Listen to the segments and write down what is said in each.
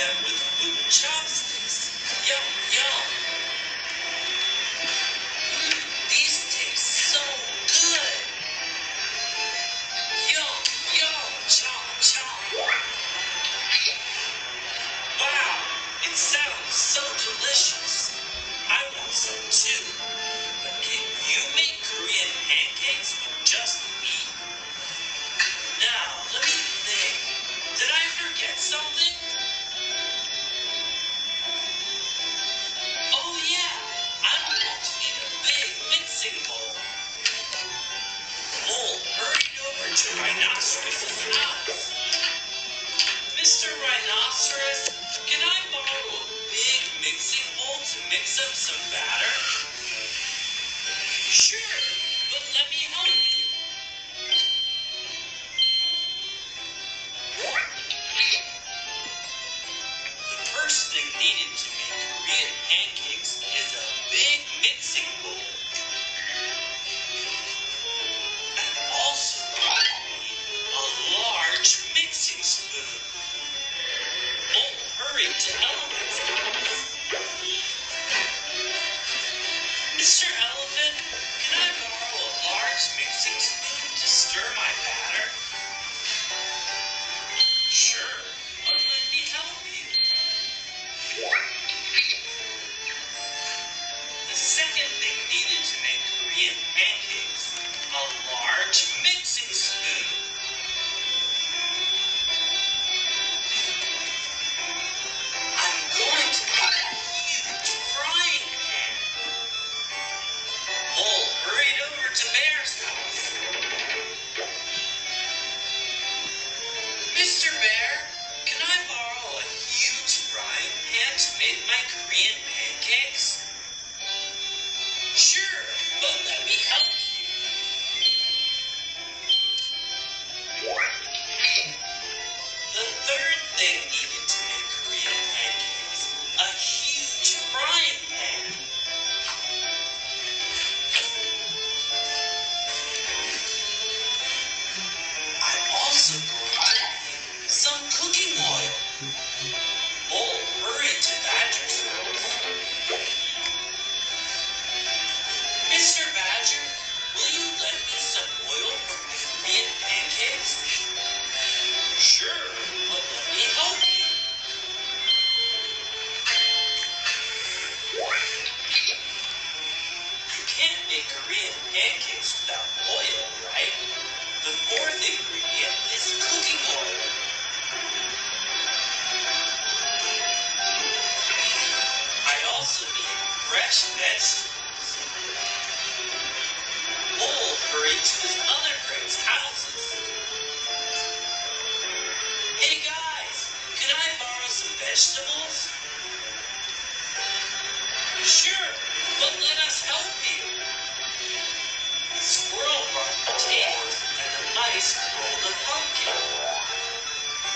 them with wooden chopsticks. Yum, yum. These taste so good. Yum, yum, chomp, chomp. Wow, it sounds so delicious. I want some too. But can you make Korean pancakes with just meat? Now, let me think. Did I forget something? Oh yeah, I'm going to need a big mixing bowl. Mole hurried over to Rhinoceros's house. Mr. Rhinoceros, can I borrow a big mixing bowl to mix up some batter? Sure, but let me help you. The first thing needed to make Korean pancakes is a big mixing bowl. And also need a large mixing spoon. Mole hurried to Elephant's house. Mr. Elephant, can I borrow a large mixing spoon to stir my batter? Sure, but let me help you. The second thing needed to make Korean pancakes, a large mixing spoon. I'm going to need a huge frying pan. Mole hurried over to Bear's house. Mr. Bear, can I borrow a huge frying pan to make my Korean pancakes? Sure, but let me help you. The third thing needed to make Korean pancakes, a huge frying pan. I'm also going to need some cooking oil. Mole hurried to Badger's house. Mr. Badger, will you lend me some oil for my Korean pancakes? Sure, but let me help you. You can't make Korean pancakes without oil, right? The fourth ingredient is cooking oil. I also need fresh vegetables. Mole hurried to his other friends' houses. Hey guys, can I borrow some vegetables? Sure, but let us help you. The squirrel brought potatoes and the mice rolled a pumpkin.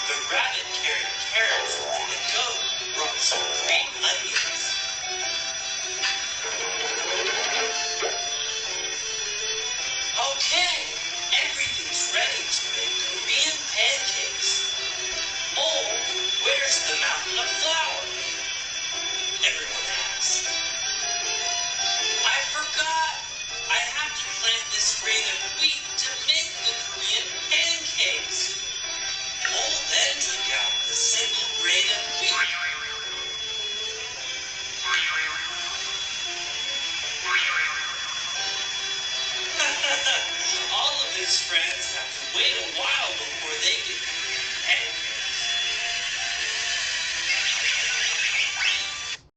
The rabbit carried carrots and the goat brought some green onions. Okay, everything's ready to make Korean pancakes. Oh, where's the mountain of flour? Everyone asks. I forgot. I have to plant this grain of wheat to make the Korean pancakes. Mole then took out the single grain of wheat. All of his friends have to wait a while